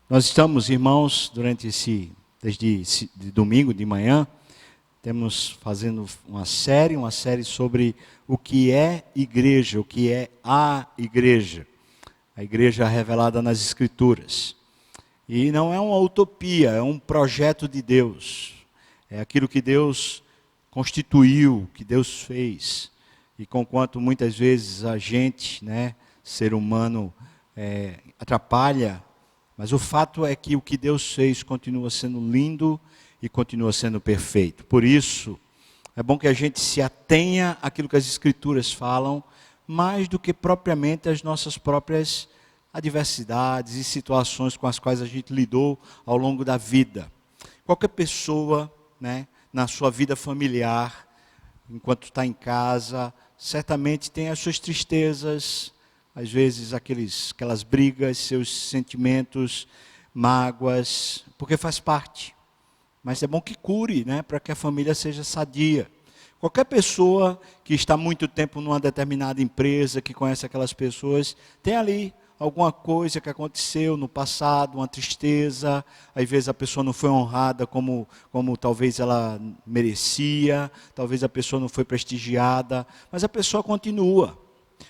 Nós estamos, irmãos, desde de domingo de manhã, temos fazendo uma série sobre o que é igreja, o que é a igreja revelada nas Escrituras. E não é uma utopia, é um projeto de Deus, é aquilo que Deus constituiu, que Deus fez. E conquanto muitas vezes a gente, ser humano, atrapalha, mas o fato é que o que Deus fez continua sendo lindo e continua sendo perfeito. Por isso, é bom que a gente se atenha àquilo que as Escrituras falam, mais do que propriamente as nossas próprias adversidades e situações com as quais a gente lidou ao longo da vida. Qualquer pessoa, na sua vida familiar, enquanto está em casa, certamente tem as suas tristezas, às vezes aquelas brigas, seus sentimentos, mágoas, porque faz parte. Mas é bom que cure, para que a família seja sadia. Qualquer pessoa que está muito tempo numa determinada empresa, que conhece aquelas pessoas, tem ali alguma coisa que aconteceu no passado, uma tristeza, às vezes a pessoa não foi honrada como talvez ela merecia, talvez a pessoa não foi prestigiada, mas a pessoa continua.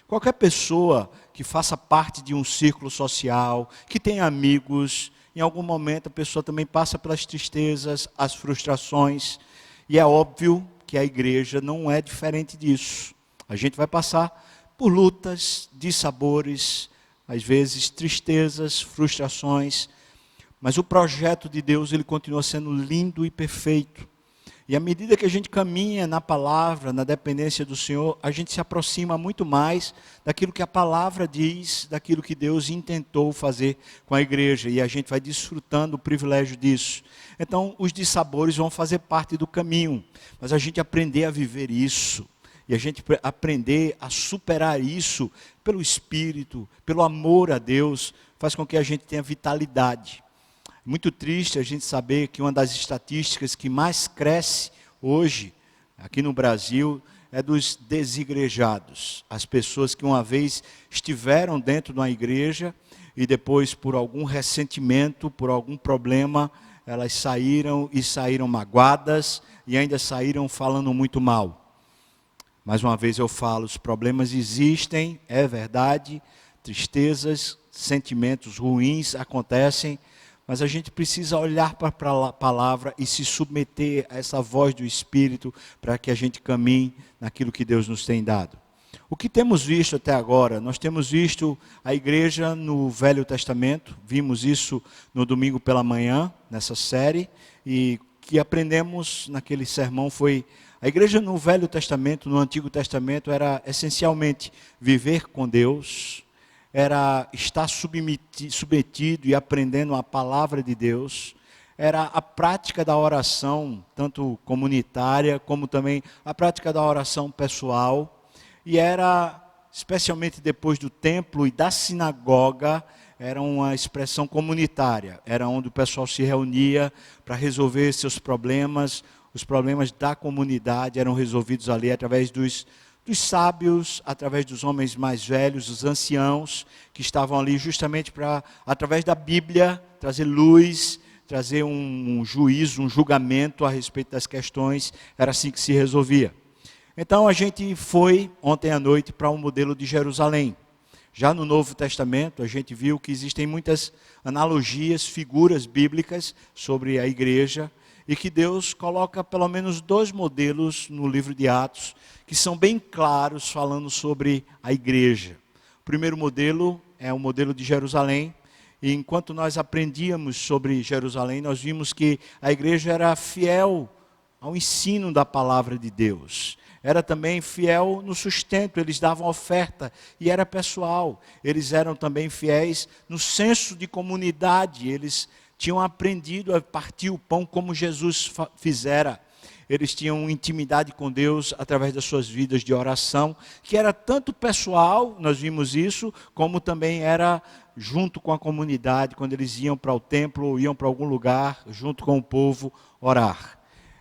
Qualquer pessoa que faça parte de um círculo social, que tenha amigos, em algum momento a pessoa também passa pelas tristezas, as frustrações, e é óbvio que a igreja não é diferente disso. A gente vai passar por lutas, dissabores, às vezes tristezas, frustrações, mas o projeto de Deus ele continua sendo lindo e perfeito. E à medida que a gente caminha na palavra, na dependência do Senhor, a gente se aproxima muito mais daquilo que a palavra diz, daquilo que Deus intentou fazer com a igreja. E a gente vai desfrutando o privilégio disso. Então, os dissabores vão fazer parte do caminho. Mas a gente aprender a viver isso, e a gente aprender a superar isso pelo Espírito, pelo amor a Deus, faz com que a gente tenha vitalidade. Muito triste a gente saber que uma das estatísticas que mais cresce hoje, aqui no Brasil, é dos desigrejados. As pessoas que uma vez estiveram dentro de uma igreja e depois, por algum ressentimento, por algum problema, elas saíram magoadas e ainda saíram falando muito mal. Mais uma vez eu falo, os problemas existem, é verdade, tristezas, sentimentos ruins acontecem, mas a gente precisa olhar para a palavra e se submeter a essa voz do Espírito para que a gente caminhe naquilo que Deus nos tem dado. O que temos visto até agora? Nós temos visto a igreja no Velho Testamento, vimos isso no domingo pela manhã, nessa série, e o que aprendemos naquele sermão foi: a igreja no Velho Testamento, no Antigo Testamento, era essencialmente viver com Deus, era estar submetido e aprendendo a palavra de Deus, era a prática da oração, tanto comunitária, como também a prática da oração pessoal, e era, especialmente depois do templo e da sinagoga, era uma expressão comunitária, era onde o pessoal se reunia para resolver seus problemas, os problemas da comunidade eram resolvidos ali através dos sábios, através dos homens mais velhos, dos anciãos, que estavam ali justamente para, através da Bíblia, trazer luz, trazer um juízo, um julgamento a respeito das questões. Era assim que se resolvia. Então a gente foi ontem à noite para um modelo de Jerusalém. Já no Novo Testamento a gente viu que existem muitas analogias, figuras bíblicas sobre a igreja, e que Deus coloca pelo menos 2 modelos no livro de Atos, que são bem claros falando sobre a igreja. O primeiro modelo é o modelo de Jerusalém, e enquanto nós aprendíamos sobre Jerusalém, nós vimos que a igreja era fiel ao ensino da palavra de Deus. Era também fiel no sustento, eles davam oferta, e era pessoal. Eles eram também fiéis no senso de comunidade, eles tinham aprendido a partir o pão como Jesus fizera. Eles tinham intimidade com Deus através das suas vidas de oração, que era tanto pessoal, nós vimos isso, como também era junto com a comunidade, quando eles iam para o templo ou iam para algum lugar, junto com o povo, orar.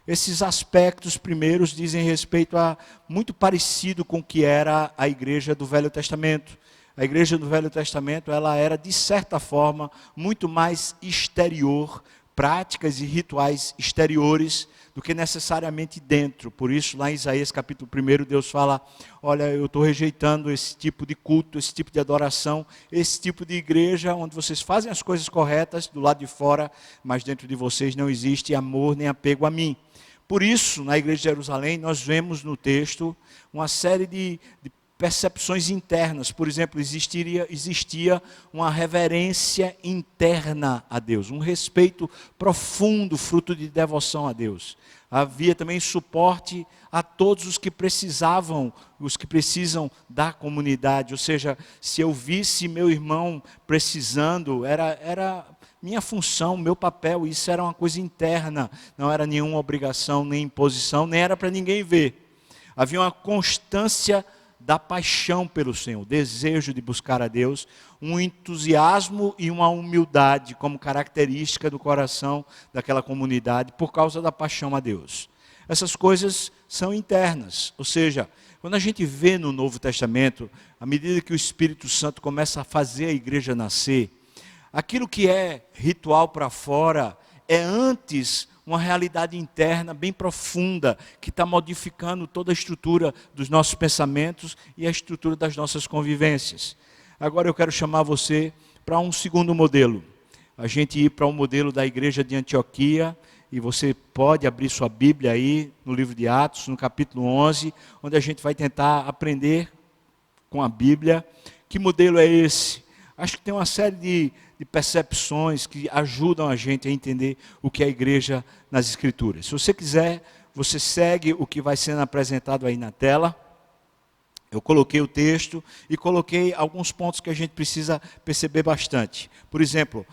Esses aspectos primeiros dizem respeito a muito parecido com o que era a igreja do Velho Testamento. A igreja do Velho Testamento, ela era, de certa forma, muito mais exterior, práticas e rituais exteriores, do que necessariamente dentro. Por isso, lá em Isaías capítulo 1, Deus fala: olha, eu estou rejeitando esse tipo de culto, esse tipo de adoração, esse tipo de igreja, onde vocês fazem as coisas corretas do lado de fora, mas dentro de vocês não existe amor nem apego a mim. Por isso, na igreja de Jerusalém, nós vemos no texto uma série de percepções internas. Por exemplo, existia uma reverência interna a Deus, um respeito profundo, fruto de devoção a Deus. Havia também suporte a todos os que precisavam, os que precisam da comunidade. Ou seja, se eu visse meu irmão precisando, era minha função, meu papel. Isso era uma coisa interna, não era nenhuma obrigação, nem imposição, nem era para ninguém ver. Havia uma constância da paixão pelo Senhor, desejo de buscar a Deus, um entusiasmo e uma humildade como característica do coração daquela comunidade, por causa da paixão a Deus. Essas coisas são internas, ou seja, quando a gente vê no Novo Testamento, à medida que o Espírito Santo começa a fazer a igreja nascer, aquilo que é ritual para fora é antes uma realidade interna bem profunda, que está modificando toda a estrutura dos nossos pensamentos e a estrutura das nossas convivências. Agora eu quero chamar você para um segundo modelo. A gente ir para o modelo da igreja de Antioquia, e você pode abrir sua Bíblia aí no livro de Atos, no capítulo 11, onde a gente vai tentar aprender com a Bíblia. Que modelo é esse? Acho que tem uma série de percepções que ajudam a gente a entender o que é a igreja nas Escrituras. Se você quiser, você segue o que vai sendo apresentado aí na tela. Eu coloquei o texto e coloquei alguns pontos que a gente precisa perceber bastante. Por exemplo,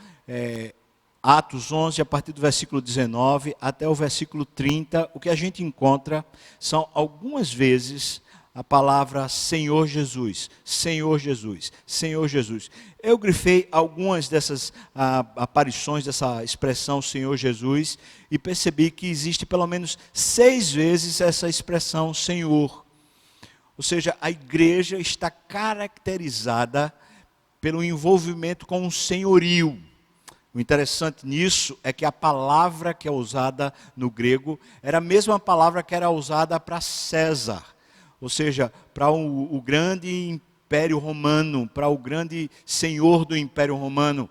Atos 11, a partir do versículo 19 até o versículo 30, o que a gente encontra são algumas vezes a palavra Senhor Jesus, Senhor Jesus, Senhor Jesus. Eu grifei algumas dessas aparições dessa expressão Senhor Jesus e percebi que existe pelo menos 6 vezes essa expressão Senhor. Ou seja, a igreja está caracterizada pelo envolvimento com um senhorio. O interessante nisso é que a palavra que é usada no grego era a mesma palavra que era usada para César. Ou seja, para o grande império romano, para o grande senhor do império romano,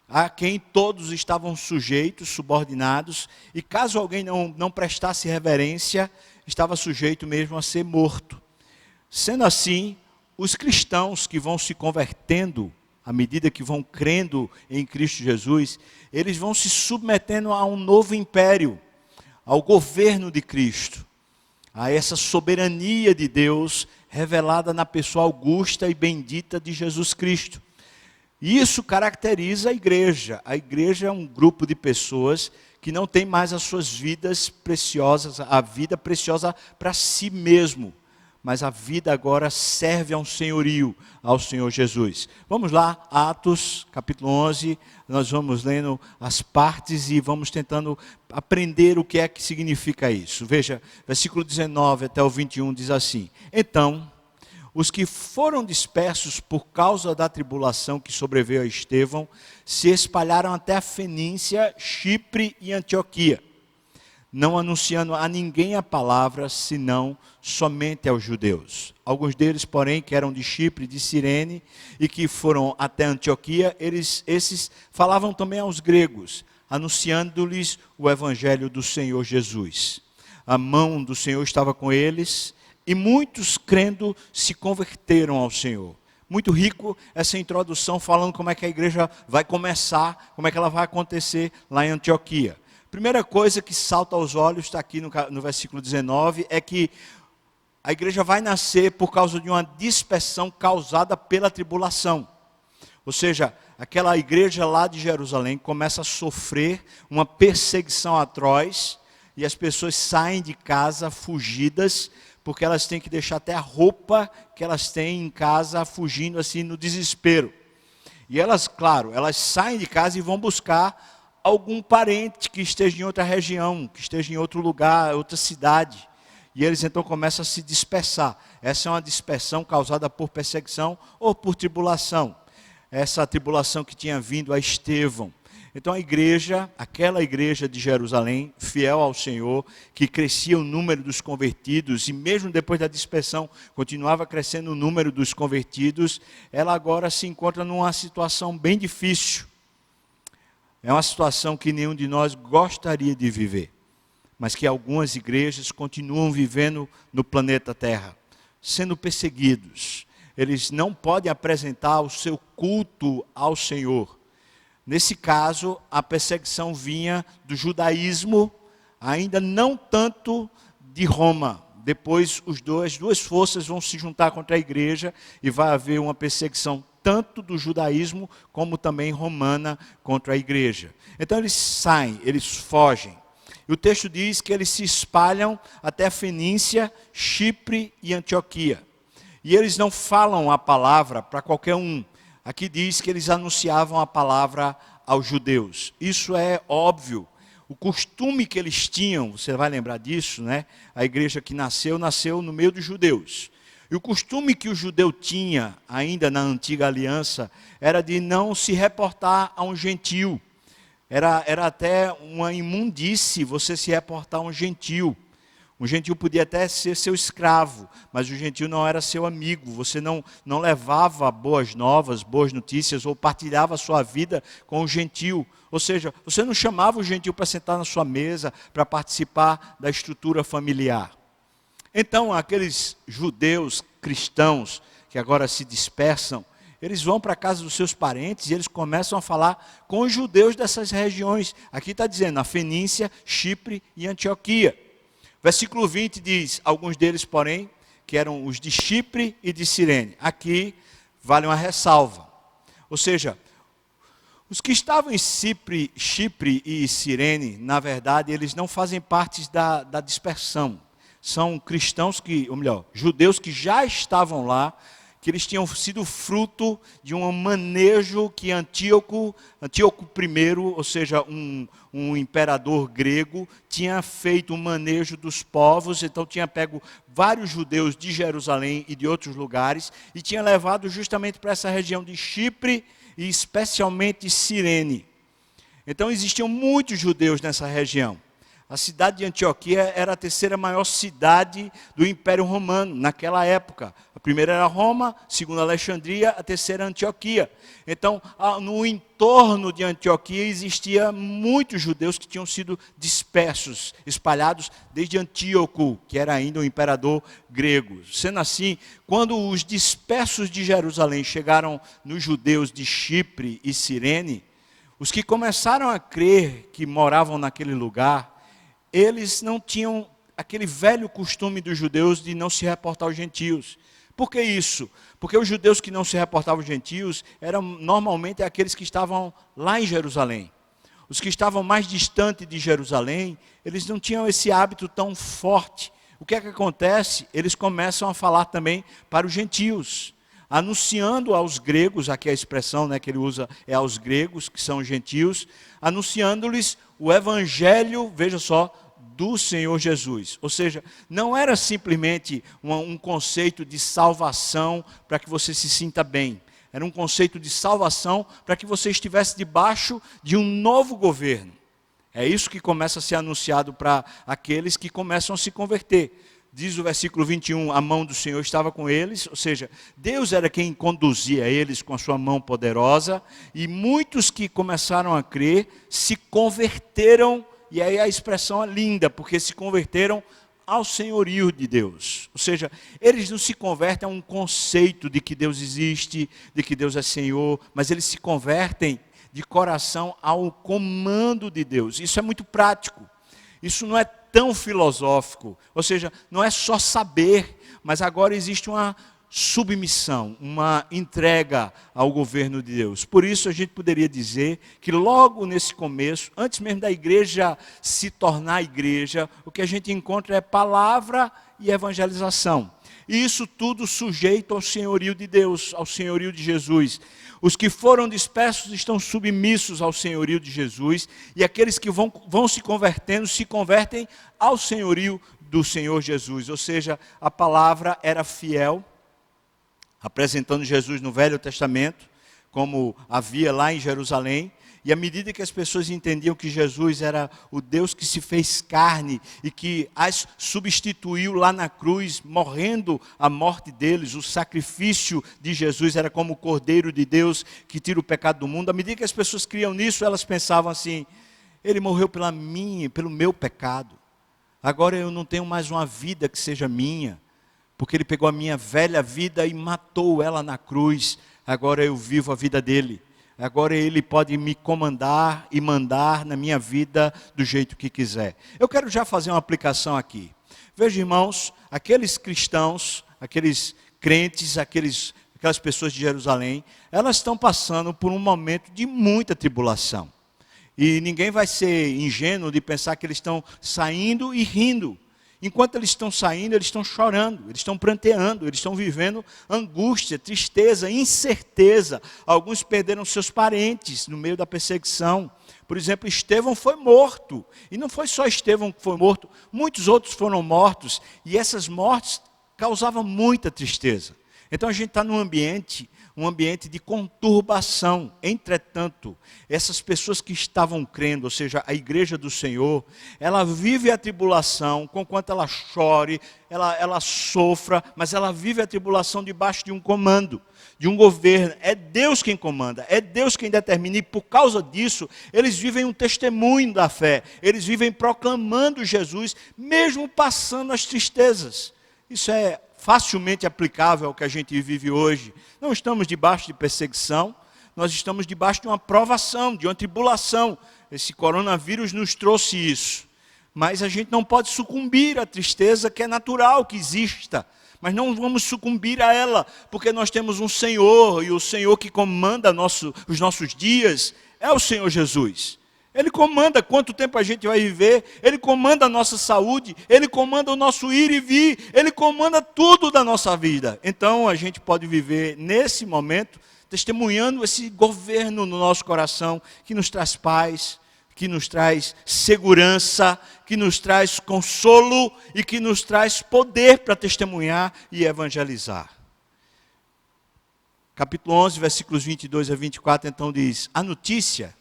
a quem todos estavam sujeitos, subordinados, e caso alguém não prestasse reverência, estava sujeito mesmo a ser morto. Sendo assim, os cristãos que vão se convertendo, à medida que vão crendo em Cristo Jesus, eles vão se submetendo a um novo império, ao governo de Cristo, a essa soberania de Deus revelada na pessoa augusta e bendita de Jesus Cristo. Isso caracteriza a igreja. A igreja é um grupo de pessoas que não tem mais as suas vidas preciosas, a vida preciosa para si mesmo, mas a vida agora serve a um senhorio, ao Senhor Jesus. Vamos lá, Atos, capítulo 11, nós vamos lendo as partes e vamos tentando aprender o que é que significa isso. Veja, versículo 19 até o 21 diz assim: Então, os que foram dispersos por causa da tribulação que sobreveio a Estevão, se espalharam até a Fenícia, Chipre e Antioquia, não anunciando a ninguém a palavra, senão somente aos judeus. Alguns deles, porém, que eram de Chipre, de Cirene, e que foram até Antioquia, esses falavam também aos gregos, anunciando-lhes o evangelho do Senhor Jesus. A mão do Senhor estava com eles, e muitos, crendo, se converteram ao Senhor. Muito rico essa introdução, falando como é que a igreja vai começar, como é que ela vai acontecer lá em Antioquia. Primeira coisa que salta aos olhos, está aqui no versículo 19, é que a igreja vai nascer por causa de uma dispersão causada pela tribulação. Ou seja, aquela igreja lá de Jerusalém começa a sofrer uma perseguição atroz, e as pessoas saem de casa fugidas, porque elas têm que deixar até a roupa que elas têm em casa, fugindo assim no desespero. E elas, claro, elas saem de casa e vão buscar algum parente que esteja em outra região, que esteja em outro lugar, outra cidade. e eles então começam a se dispersar. Essa é uma dispersão causada por perseguição ou por tribulação. Essa tribulação que tinha vindo a Estevão. Então a igreja, aquela igreja de Jerusalém, fiel ao Senhor, que crescia o número dos convertidos, e mesmo depois da dispersão, continuava crescendo o número dos convertidos, ela agora se encontra numa situação bem difícil. É uma situação que nenhum de nós gostaria de viver, mas que algumas igrejas continuam vivendo no planeta Terra, sendo perseguidos. Eles não podem apresentar o seu culto ao Senhor. Nesse caso, a perseguição vinha do judaísmo, ainda não tanto de Roma. Depois, as duas forças vão se juntar contra a igreja e vai haver uma perseguição tanto do judaísmo como também romana contra a igreja. Então eles saem, eles fogem. E o texto diz que eles se espalham até a Fenícia, Chipre e Antioquia. E eles não falam a palavra para qualquer um. Aqui diz que eles anunciavam a palavra aos judeus. Isso é óbvio. O costume que eles tinham, você vai lembrar disso, né? A igreja que nasceu no meio dos judeus. E o costume que o judeu tinha, ainda na antiga aliança, era de não se reportar a um gentio. Era até uma imundície você se reportar a um gentio. Um gentio podia até ser seu escravo, mas o gentio não era seu amigo. Você não levava boas novas, boas notícias, ou partilhava a sua vida com o gentio. Ou seja, você não chamava o gentio para sentar na sua mesa, para participar da estrutura familiar. Então, aqueles judeus cristãos que agora se dispersam, eles vão para a casa dos seus parentes e eles começam a falar com os judeus dessas regiões. Aqui está dizendo, a Fenícia, Chipre e Antioquia. Versículo 20 diz, alguns deles, porém, que eram os de Chipre e de Cirene. Aqui vale uma ressalva. Ou seja, os que estavam em Chipre e Cirene, na verdade, eles não fazem parte da dispersão. São cristãos judeus que já estavam lá, que eles tinham sido fruto de um manejo que Antíoco I, ou seja, um imperador grego, tinha feito um manejo dos povos, então tinha pego vários judeus de Jerusalém e de outros lugares, e tinha levado justamente para essa região de Chipre, e especialmente Cirene. Então existiam muitos judeus nessa região. A cidade de Antioquia era a terceira maior cidade do Império Romano naquela época. A primeira era Roma, a segunda Alexandria, a terceira Antioquia. Então, no entorno de Antioquia existia muitos judeus que tinham sido dispersos, espalhados desde Antíoco, que era ainda um imperador grego. Sendo assim, quando os dispersos de Jerusalém chegaram nos judeus de Chipre e Cirene, os que começaram a crer que moravam naquele lugar, eles não tinham aquele velho costume dos judeus de não se reportar aos gentios. Por que isso? Porque os judeus que não se reportavam aos gentios eram normalmente aqueles que estavam lá em Jerusalém. Os que estavam mais distantes de Jerusalém, eles não tinham esse hábito tão forte. O que é que acontece? Eles começam a falar também para os gentios, anunciando aos gregos, aqui a expressão, né, que ele usa é aos gregos, que são gentios, anunciando-lhes o evangelho, veja só, do Senhor Jesus. Ou seja, não era simplesmente um conceito de salvação para que você se sinta bem. Era um conceito de salvação para que você estivesse debaixo de um novo governo. É isso que começa a ser anunciado para aqueles que começam a se converter. Diz o versículo 21, a mão do Senhor estava com eles, ou seja, Deus era quem conduzia eles com a sua mão poderosa, e muitos que começaram a crer se converteram. E aí a expressão é linda, porque se converteram ao senhorio de Deus. Ou seja, eles não se convertem a um conceito de que Deus existe, de que Deus é Senhor, mas eles se convertem de coração ao comando de Deus. Isso é muito prático. Isso não é tão filosófico. Ou seja, não é só saber, mas agora existe uma submissão, uma entrega ao governo de Deus. Por isso a gente poderia dizer que logo nesse começo, antes mesmo da igreja se tornar igreja, o que a gente encontra é palavra e evangelização. E isso tudo sujeito ao senhorio de Deus, ao senhorio de Jesus. Os que foram dispersos estão submissos ao senhorio de Jesus, e aqueles que vão se convertendo, se convertem ao senhorio do Senhor Jesus. Ou seja, a palavra era fiel, apresentando Jesus no Velho Testamento, como havia lá em Jerusalém. E à medida que as pessoas entendiam que Jesus era o Deus que se fez carne e que as substituiu lá na cruz, morrendo a morte deles, o sacrifício de Jesus era como o Cordeiro de Deus que tira o pecado do mundo. À medida que as pessoas criam nisso, elas pensavam assim: ele morreu pelo meu pecado. Agora eu não tenho mais uma vida que seja minha, porque ele pegou a minha velha vida e matou ela na cruz. Agora eu vivo a vida dele. Agora ele pode me comandar e mandar na minha vida do jeito que quiser. Eu quero já fazer uma aplicação aqui. Veja, irmãos, aqueles cristãos, aqueles crentes, aquelas pessoas de Jerusalém, elas estão passando por um momento de muita tribulação. E ninguém vai ser ingênuo de pensar que eles estão saindo e rindo. Enquanto eles estão saindo, eles estão chorando, eles estão pranteando, eles estão vivendo angústia, tristeza, incerteza. Alguns perderam seus parentes no meio da perseguição. Por exemplo, Estevão foi morto. E não foi só Estevão que foi morto, muitos outros foram mortos. E essas mortes causavam muita tristeza. Então a gente está num ambiente de conturbação. Entretanto, essas pessoas que estavam crendo, ou seja, a igreja do Senhor, ela vive a tribulação, conquanto ela chore, ela sofra, mas ela vive a tribulação debaixo de um comando, de um governo. É Deus quem comanda, é Deus quem determina, e por causa disso, eles vivem um testemunho da fé, eles vivem proclamando Jesus, mesmo passando as tristezas. Isso é facilmente aplicável ao que a gente vive hoje. Não estamos debaixo de perseguição, nós estamos debaixo de uma provação, de uma tribulação. Esse coronavírus nos trouxe isso. Mas a gente não pode sucumbir à tristeza, que é natural que exista. Mas não vamos sucumbir a ela, porque nós temos um Senhor, e o Senhor que comanda os nossos dias é o Senhor Jesus. Ele comanda quanto tempo a gente vai viver, Ele comanda a nossa saúde, Ele comanda o nosso ir e vir, Ele comanda tudo da nossa vida. Então a gente pode viver nesse momento, testemunhando esse governo no nosso coração, que nos traz paz, que nos traz segurança, que nos traz consolo e que nos traz poder para testemunhar e evangelizar. Capítulo 11, versículos 22 a 24, então diz, a notícia,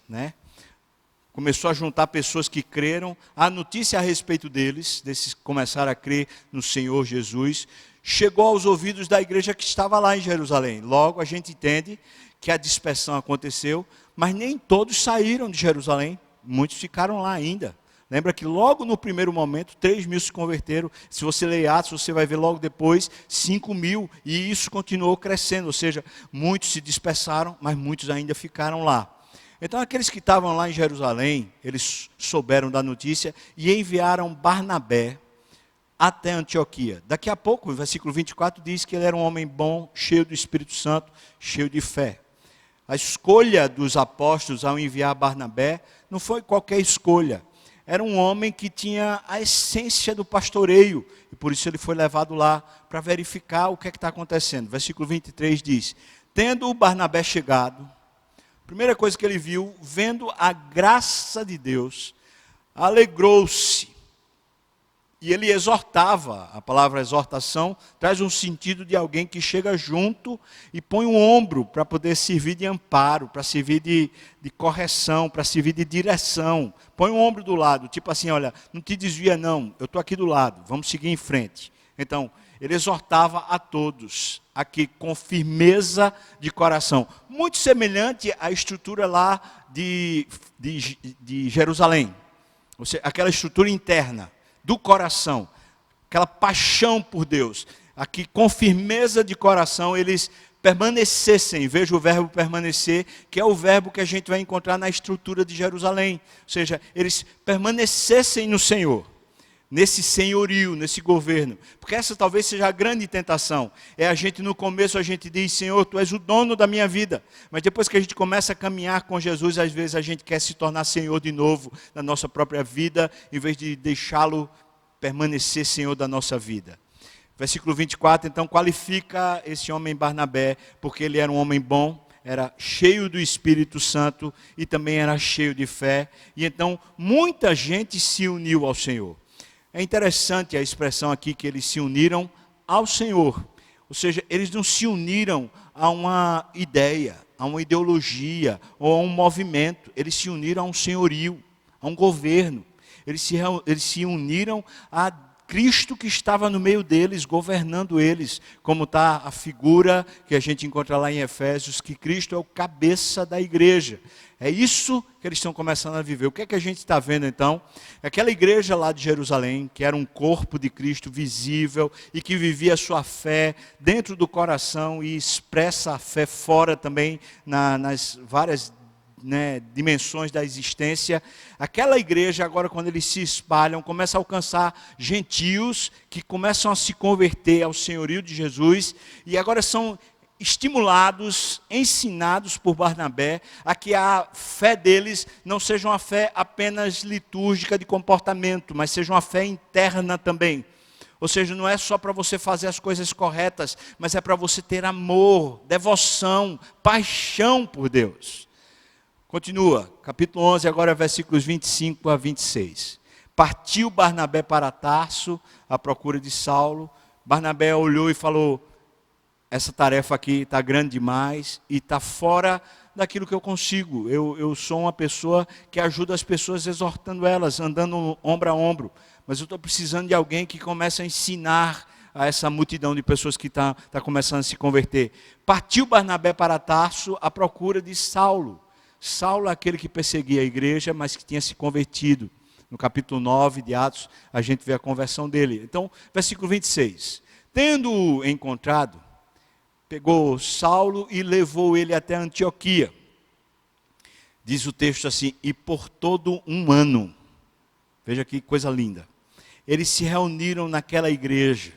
começou a juntar pessoas que creram, a notícia a respeito desses que começaram a crer no Senhor Jesus, chegou aos ouvidos da igreja que estava lá em Jerusalém. Logo a gente entende que a dispersão aconteceu, mas nem todos saíram de Jerusalém, muitos ficaram lá ainda. Lembra que logo no primeiro momento, 3.000 se converteram. Se você ler Atos, você vai ver logo depois, 5.000, e isso continuou crescendo, ou seja, muitos se dispersaram, mas muitos ainda ficaram lá. Então aqueles que estavam lá em Jerusalém, eles souberam da notícia e enviaram Barnabé até Antioquia. Daqui a pouco, o versículo 24 diz que ele era um homem bom, cheio do Espírito Santo, cheio de fé. A escolha dos apóstolos ao enviar Barnabé não foi qualquer escolha. Era um homem que tinha a essência do pastoreio, e por isso ele foi levado lá para verificar o que é que está acontecendo. Versículo 23 diz, tendo o Barnabé chegado, a primeira coisa que ele viu, vendo a graça de Deus, alegrou-se. E ele exortava, a palavra exortação traz um sentido de alguém que chega junto e põe um ombro para poder servir de amparo, para servir de correção, para servir de direção. Põe um ombro do lado, tipo assim, olha, não te desvia não, eu estou aqui do lado, vamos seguir em frente. Então, ele exortava a todos, aqui com firmeza de coração. Muito semelhante à estrutura lá de Jerusalém. Ou seja, aquela estrutura interna do coração, aquela paixão por Deus. Aqui com firmeza de coração eles permanecessem, veja o verbo permanecer, que é o verbo que a gente vai encontrar na estrutura de Jerusalém. Ou seja, eles permanecessem no Senhor. Nesse senhorio, nesse governo. Porque essa talvez seja a grande tentação. É a gente, no começo, a gente diz, Senhor, Tu és o dono da minha vida. Mas depois que a gente começa a caminhar com Jesus, às vezes a gente quer se tornar Senhor de novo na nossa própria vida, em vez de deixá-lo permanecer Senhor da nossa vida. Versículo 24, então, qualifica esse homem Barnabé, porque ele era um homem bom, era cheio do Espírito Santo e também era cheio de fé. E então, muita gente se uniu ao Senhor. é interessante a expressão aqui que eles se uniram ao Senhor. Ou seja, eles não se uniram a uma ideia, a uma ideologia ou a um movimento. Eles se uniram a um senhorio, a um governo. Eles se uniram a Cristo que estava no meio deles, governando eles, como está a figura que a gente encontra lá em Efésios, que Cristo é o cabeça da igreja. É isso que eles estão começando a viver. O que é que a gente está vendo então? Aquela igreja lá de Jerusalém, que era um corpo de Cristo visível e que vivia a sua fé dentro do coração e expressa a fé fora também nas várias dimensões da existência. Aquela igreja agora, quando eles se espalham, começa a alcançar gentios que começam a se converter ao senhorio de Jesus e agora são estimulados, ensinados por Barnabé a que a fé deles não seja uma fé apenas litúrgica de comportamento, mas seja uma fé interna também. Ou seja, não é só para você fazer as coisas corretas, mas é para você ter amor, devoção, paixão por Deus. Continua, capítulo 11, agora versículos 25 a 26. Partiu Barnabé para Tarso, à procura de Saulo. Barnabé olhou e falou: essa tarefa aqui está grande demais e está fora daquilo que eu consigo. Eu sou uma pessoa que ajuda as pessoas exortando elas, andando ombro a ombro. Mas eu estou precisando de alguém que comece a ensinar a essa multidão de pessoas que está começando a se converter. Partiu Barnabé para Tarso à procura de Saulo. Saulo é aquele que perseguia a igreja, mas que tinha se convertido. No capítulo 9 de Atos, a gente vê a conversão dele. Então, versículo 26. Tendo-o encontrado, pegou Saulo e levou ele até Antioquia. Diz o texto assim: e por todo um ano, veja que coisa linda, eles se reuniram naquela igreja,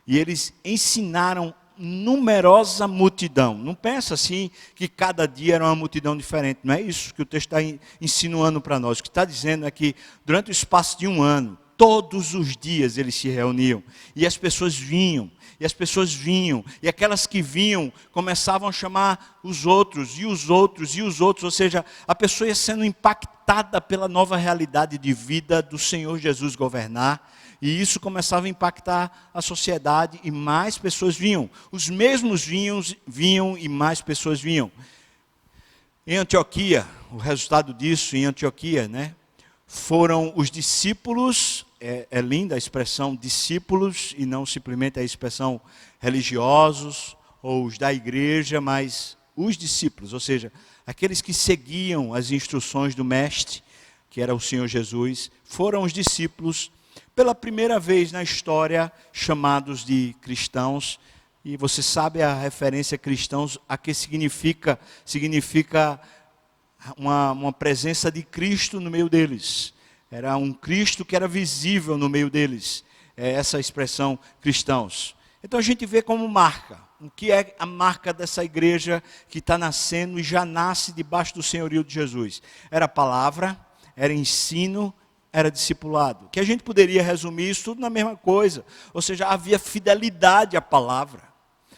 e eles ensinaram numerosa multidão. Não pensa assim que cada dia era uma multidão diferente. Não é isso que o texto está insinuando para nós. O que está dizendo é que durante o espaço de um ano, todos os dias eles se reuniam. E as pessoas vinham. E as pessoas vinham. E aquelas que vinham começavam a chamar os outros. E os outros. E os outros. Ou seja, a pessoa ia sendo impactada pela nova realidade de vida do Senhor Jesus governar. E isso começava a impactar a sociedade e mais pessoas vinham. Os mesmos vinham e mais pessoas vinham. Em Antioquia, o resultado disso em Antioquia, foram os discípulos, é linda a expressão discípulos e não simplesmente a expressão religiosos ou os da igreja, mas os discípulos, ou seja, aqueles que seguiam as instruções do mestre, que era o Senhor Jesus, foram os discípulos pela primeira vez na história chamados de cristãos. E você sabe a referência cristãos a que significa uma presença de Cristo no meio deles. Era um Cristo que era visível no meio deles. É essa expressão cristãos. Então a gente vê como marca. O que é a marca dessa igreja que está nascendo e já nasce debaixo do senhorio de Jesus? Era palavra, era ensino, era discipulado. Que a gente poderia resumir isso tudo na mesma coisa. Ou seja, havia fidelidade à palavra.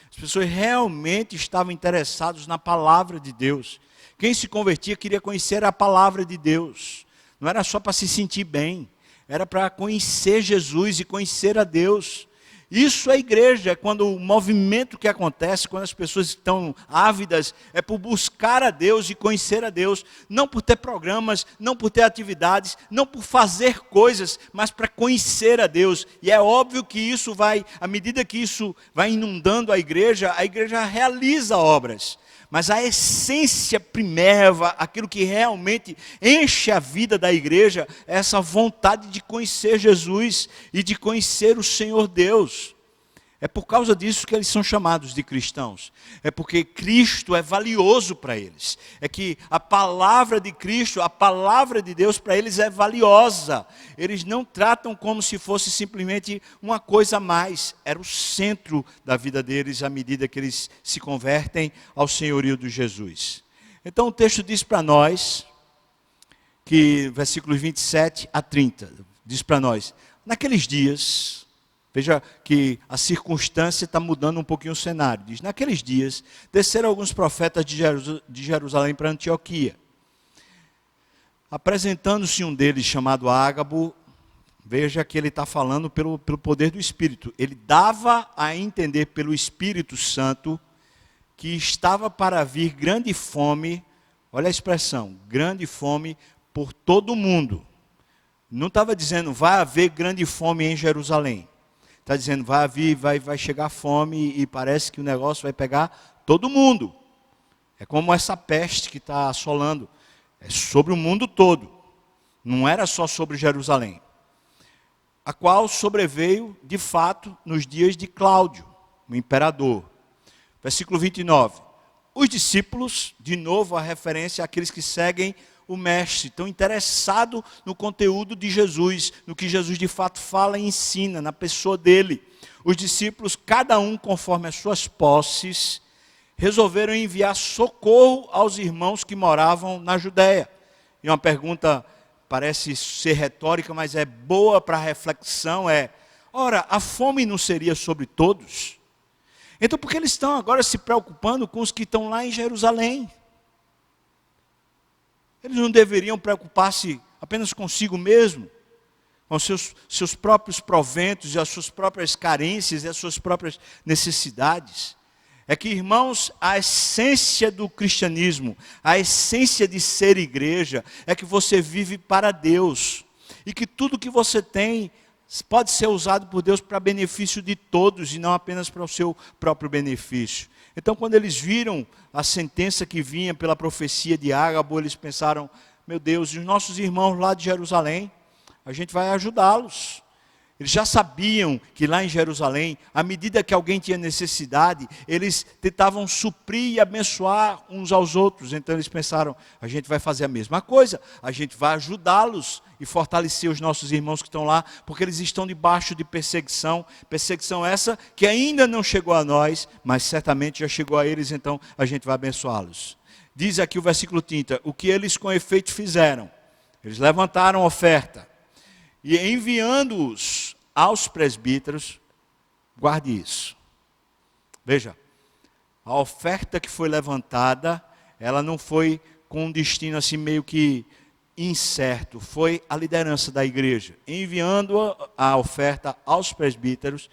As pessoas realmente estavam interessadas na palavra de Deus. Quem se convertia queria conhecer a palavra de Deus. Não era só para se sentir bem. Era para conhecer Jesus e conhecer a Deus. Isso é igreja, é quando o movimento que acontece, quando as pessoas estão ávidas, é por buscar a Deus e conhecer a Deus, não por ter programas, não por ter atividades, não por fazer coisas, mas para conhecer a Deus. E é óbvio que isso vai, à medida que isso vai inundando a igreja realiza obras. Mas a essência primeira, aquilo que realmente enche a vida da igreja, é essa vontade de conhecer Jesus e de conhecer o Senhor Deus. É por causa disso que eles são chamados de cristãos. É porque Cristo é valioso para eles. É que a palavra de Cristo, a palavra de Deus para eles é valiosa. Eles não tratam como se fosse simplesmente uma coisa a mais. Era o centro da vida deles à medida que eles se convertem ao senhorio de Jesus. Então o texto diz para nós, que versículos 27 a 30, diz para nós, naqueles dias... Veja que a circunstância está mudando um pouquinho o cenário. Diz, naqueles dias, desceram alguns profetas de Jerusalém para Antioquia. Apresentando-se um deles chamado Ágabo, Veja que ele está falando pelo poder do Espírito. Ele dava a entender pelo Espírito Santo que estava para vir grande fome, olha a expressão, grande fome por todo o mundo. Não estava dizendo, vai haver grande fome em Jerusalém. Está dizendo, vai chegar fome e parece que o negócio vai pegar todo mundo. É como essa peste que está assolando. É sobre o mundo todo. Não era só sobre Jerusalém. A qual sobreveio, de fato, nos dias de Cláudio, o imperador. Versículo 29. Os discípulos, de novo a referência àqueles que seguem o mestre, estão interessados no conteúdo de Jesus, no que Jesus de fato fala e ensina, na pessoa dele. Os discípulos, cada um conforme as suas posses, resolveram enviar socorro aos irmãos que moravam na Judéia. E uma pergunta parece ser retórica, mas é boa para reflexão, ora, a fome não seria sobre todos? Então por que eles estão agora se preocupando com os que estão lá em Jerusalém? Eles não deveriam preocupar-se apenas consigo mesmo, com seus próprios proventos e as suas próprias carências e as suas próprias necessidades? É que, irmãos, a essência do cristianismo, a essência de ser igreja, é que você vive para Deus. E que tudo que você tem pode ser usado por Deus para benefício de todos e não apenas para o seu próprio benefício. Então, quando eles viram a sentença que vinha pela profecia de Ágabo, eles pensaram, meu Deus, e os nossos irmãos lá de Jerusalém, a gente vai ajudá-los. Eles já sabiam que lá em Jerusalém, à medida que alguém tinha necessidade, eles tentavam suprir e abençoar uns aos outros. Então eles pensaram, a gente vai fazer a mesma coisa, a gente vai ajudá-los e fortalecer os nossos irmãos que estão lá, porque eles estão debaixo de perseguição. Perseguição essa que ainda não chegou a nós, mas certamente já chegou a eles, então a gente vai abençoá-los. Diz aqui o versículo 30, o que eles com efeito fizeram? Eles levantaram oferta. E enviando-os aos presbíteros, guarde isso. Veja, a oferta que foi levantada, ela não foi com um destino assim meio que incerto, foi a liderança da igreja, enviando a oferta aos presbíteros,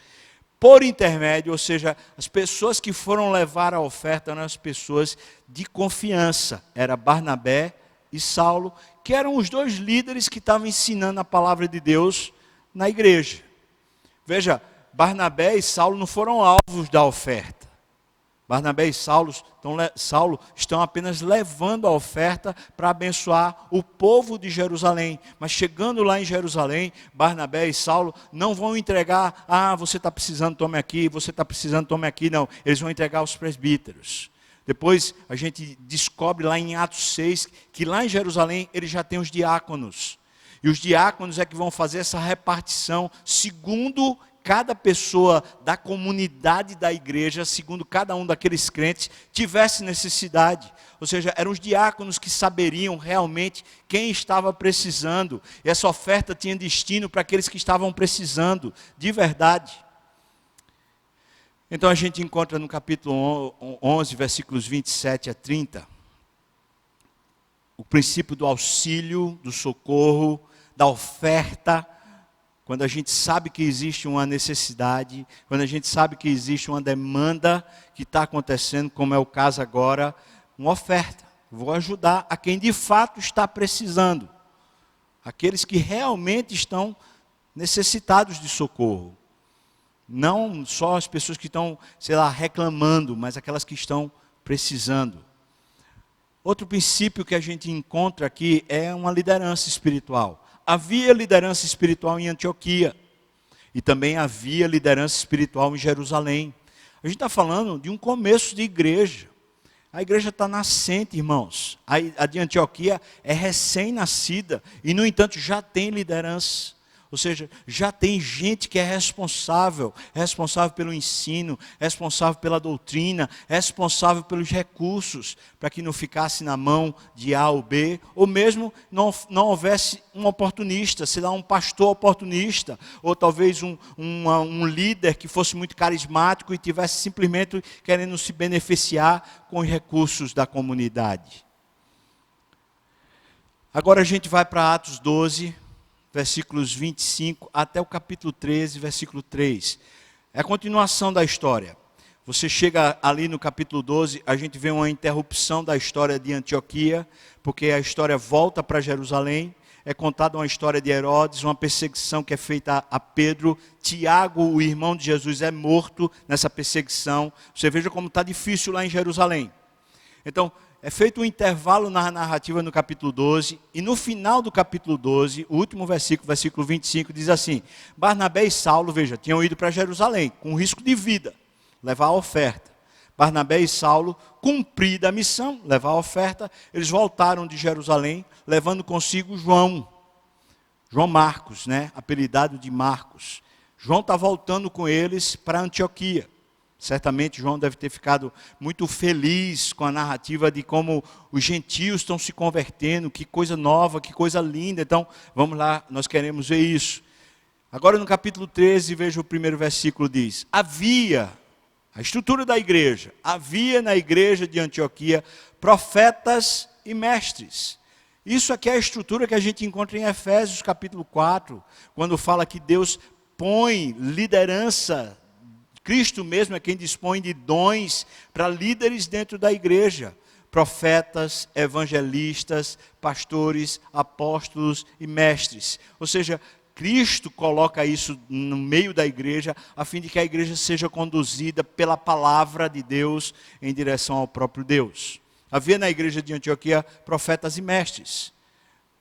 por intermédio, ou seja, as pessoas que foram levar a oferta eram as pessoas de confiança, era Barnabé e Saulo, que eram os dois líderes que estavam ensinando a palavra de Deus na igreja. Veja, Barnabé e Saulo não foram alvos da oferta. Barnabé e Saulo estão apenas levando a oferta para abençoar o povo de Jerusalém. Mas chegando lá em Jerusalém, Barnabé e Saulo não vão entregar, você está precisando, tome aqui, você está precisando, tome aqui. Não, eles vão entregar aos presbíteros. Depois a gente descobre lá em Atos 6, que lá em Jerusalém eles já têm os diáconos. E os diáconos é que vão fazer essa repartição segundo cada pessoa da comunidade da igreja, segundo cada um daqueles crentes, tivesse necessidade. Ou seja, eram os diáconos que saberiam realmente quem estava precisando. E essa oferta tinha destino para aqueles que estavam precisando, de verdade. Então a gente encontra no capítulo 11, versículos 27 a 30, o princípio do auxílio, do socorro, da oferta, quando a gente sabe que existe uma necessidade, quando a gente sabe que existe uma demanda que está acontecendo, como é o caso agora, uma oferta. Vou ajudar a quem de fato está precisando, aqueles que realmente estão necessitados de socorro. Não só as pessoas que estão, reclamando, mas aquelas que estão precisando. Outro princípio que a gente encontra aqui é uma liderança espiritual. Havia liderança espiritual em Antioquia. E também havia liderança espiritual em Jerusalém. A gente está falando de um começo de igreja. A igreja está nascente, irmãos. A de Antioquia é recém-nascida. E, no entanto, já tem liderança. Ou seja, já tem gente que é responsável pelo ensino, responsável pela doutrina, responsável pelos recursos, para que não ficasse na mão de A ou B, ou mesmo não houvesse um oportunista, um pastor oportunista, ou talvez um líder que fosse muito carismático e tivesse simplesmente querendo se beneficiar com os recursos da comunidade. Agora a gente vai para Atos 12, versículos 25 até o capítulo 13, versículo 3. É a continuação da história. Você chega ali no capítulo 12, a gente vê uma interrupção da história de Antioquia, porque a história volta para Jerusalém. É contada uma história de Herodes, uma perseguição que é feita a Pedro. Tiago, o irmão de Jesus, é morto nessa perseguição. Você veja como está difícil lá em Jerusalém. Então, é feito um intervalo na narrativa no capítulo 12, e no final do capítulo 12, o último versículo, versículo 25, diz assim: Barnabé e Saulo, veja, tinham ido para Jerusalém, com risco de vida, levar a oferta. Barnabé e Saulo, cumprida a missão, levar a oferta, eles voltaram de Jerusalém, levando consigo João Marcos, né, apelidado de Marcos. João está voltando com eles para Antioquia. Certamente João deve ter ficado muito feliz com a narrativa de como os gentios estão se convertendo, que coisa nova, que coisa linda. Então, vamos lá, nós queremos ver isso. Agora no capítulo 13, veja o primeiro versículo, diz: havia, a estrutura da igreja, havia na igreja de Antioquia profetas e mestres. Isso aqui é a estrutura que a gente encontra em Efésios capítulo 4, quando fala que Deus põe liderança. Cristo mesmo é quem dispõe de dons para líderes dentro da igreja. Profetas, evangelistas, pastores, apóstolos e mestres. Ou seja, Cristo coloca isso no meio da igreja, a fim de que a igreja seja conduzida pela palavra de Deus em direção ao próprio Deus. Havia na igreja de Antioquia profetas e mestres.